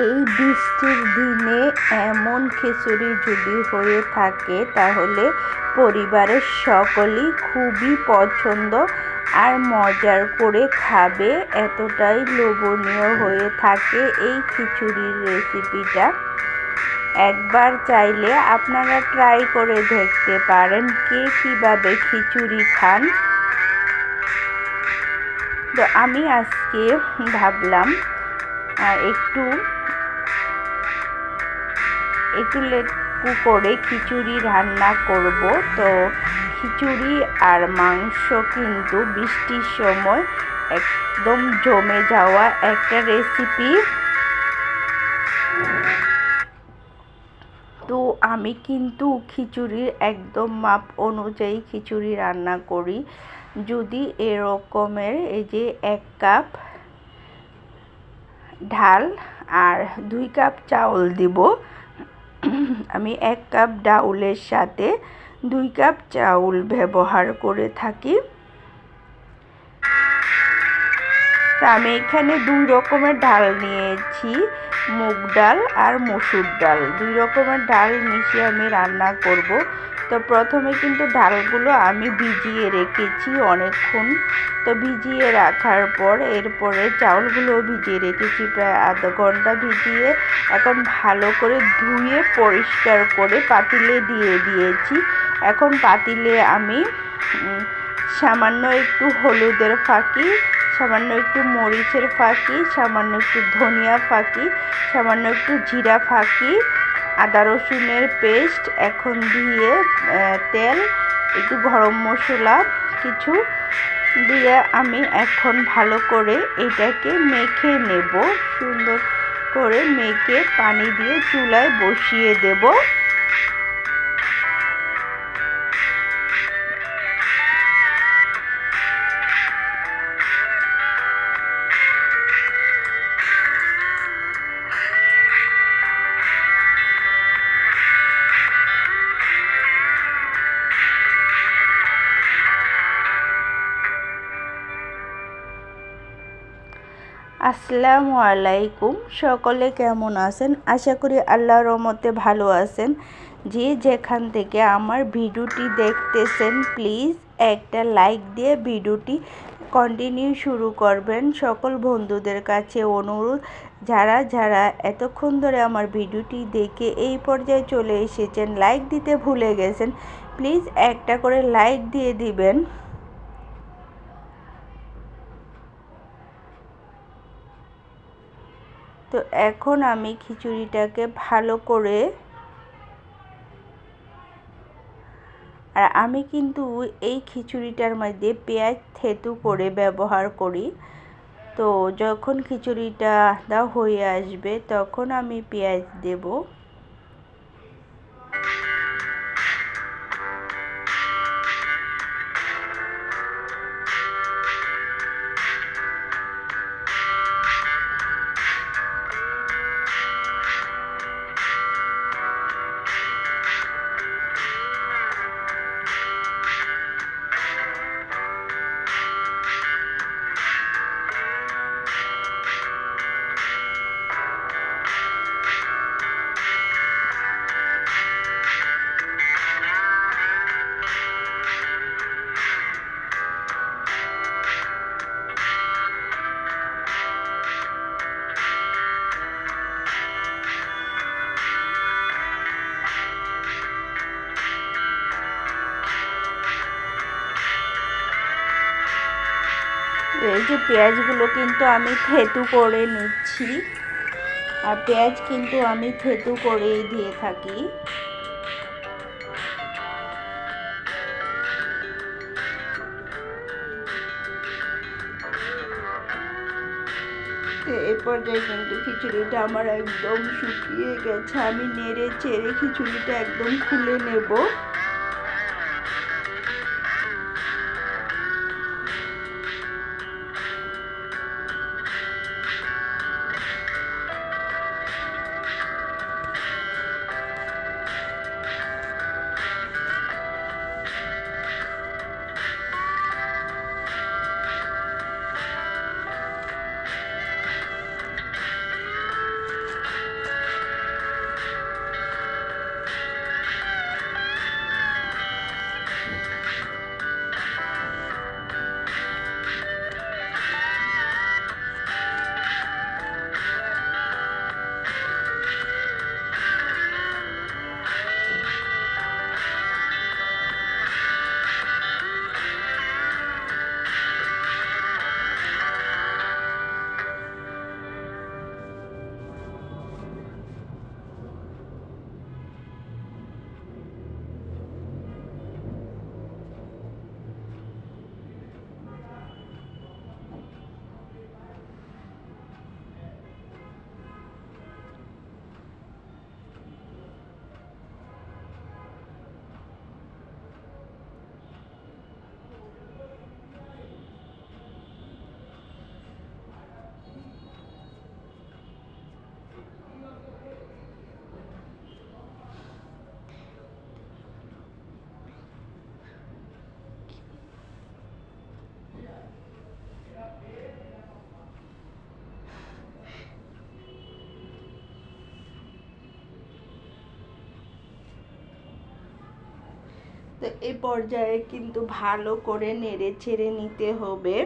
এই বৃষ্টির দিনে এমন খিচুড়ি যদি হয়ে থাকে তাহলে পরিবারের সকলেই খুবই পছন্দ আর মজার করে খাবে, এতটাই লোভনীয় হয়ে থাকে এই খিচুড়ির রেসিপিটা। একবার চাইলে আপনারা ট্রাই করে দেখতে পারেন কে কীভাবে খিচুড়ি খান। তো আমি আজকে ভাবলাম একটু লেটকু করে খিচুড়ি রান্না করব। তো খিচুড়ি আর মাংস কিন্তু বৃষ্টির সময় একদম জমে যাওয়া একটা রেসিপি। তো আমি কিন্তু খিচুড়ির একদম মাপ অনুযায়ী খিচুড়ি রান্না করি। যদি এরকমের এই যে 1 কাপ ঢাল আর 2 কাপ চাউল দিব। আমি 1 কাপ ডাউলের সাথে 2 কাপ চাউল ব্যবহার করে থাকি। তা আমি এখানে 2 রকমের ডাল নিয়েছি, মুগ ডাল আর মসুর ডাল। 2 রকমের ডাল মিশিয়ে আমি রান্না করব। তো প্রথমে কিন্তু ডালগুলো আমি ভিজিয়ে রেখেছি অনেকক্ষণ। তো ভিজিয়ে রাখার পর এরপরে চাউলগুলো ভিজিয়ে রেখেছি প্রায় আধা ঘন্টা ভিজিয়ে। এখন ভালো করে ধুয়ে পরিষ্কার করে পাতিলে দিয়ে দিয়েছি। এখন পাতিলে আমি সামান্য একটু হলুদের ফাঁকি, সামান্য একটু মরিচের ফাঁকি, সামান্য একটু ধনিয়া ফাঁকি, সামান্য একটু জিরা ফাঁকি, আদা রসুনের পেস্ট এখন দিয়ে তেল, একটু গরম মশলা কিছু দিয়ে আমি এখন ভালো করে এটাকে মেখে নেব। সুন্দর করে মেখে পানি দিয়ে চুলায় বসিয়ে দেব। আসসালামু আলাইকুম, সকলে কেমন আছেন? আশা করি আল্লাহর রহমতে ভালো আছেন। যে যেখান থেকে আমার ভিডিওটি দেখতেছেন প্লিজ একটা লাইক দিয়ে ভিডিওটি কন্টিনিউ শুরু করবেন। সকল বন্ধুদের কাছে অনুরোধ, যারা যারা এতক্ষণ ধরে আমার ভিডিওটি দেখে এই পর্যায়ে চলে এসেছেন, লাইক দিতে ভুলে গেছেন, প্লিজ একটা করে লাইক দিয়ে দিবেন। তো এখন আমি খিচুড়িটাকে ভালো করে, আর আমি কিন্তু এই খিচুড়িটার মধ্যে পেঁয়াজ থেতু করে ব্যবহার করি। তো যখন খিচুড়িটা হয়ে আসবে তখন আমি পেঁয়াজ দেব। এই যে পেঁয়াজগুলো কিন্তু আমি থেতু করে নিচ্ছি, আর পেঁয়াজ কিন্তু আমি থেতু করে দিয়ে থাকি। এই পর্যায়ে কিন্তু খিচুড়িটা আমার একদম শুকিয়ে গেছে। আমি নেড়ে চেড়ে খিচুড়িটা একদম খুলে নেব। তো এই পর্যায়ে কিন্তু ভালো করে নেড়ে ছেড়ে নিতে হবে।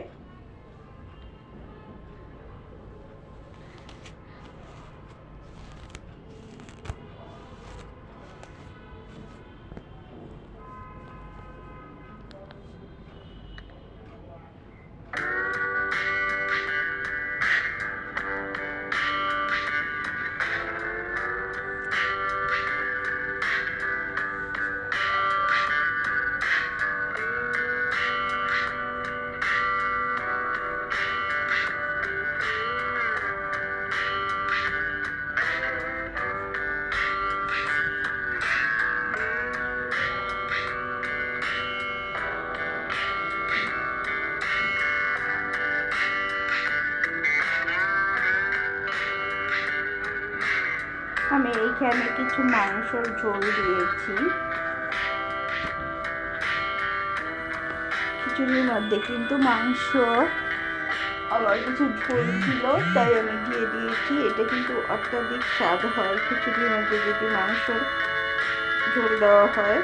আমি এইখানে কিছু মাংসর ঝোল দিয়েছি। খিচুড়ির মধ্যে কিন্তু মাংস আবার কিছু ঝোল ছিল, তাই আমি দিয়ে দিয়েছি। এটা কিন্তু অত্যাধিক স্বাদ হয় খিচুড়ির মধ্যে যদি মাংসর ঝোল দেওয়া হয়।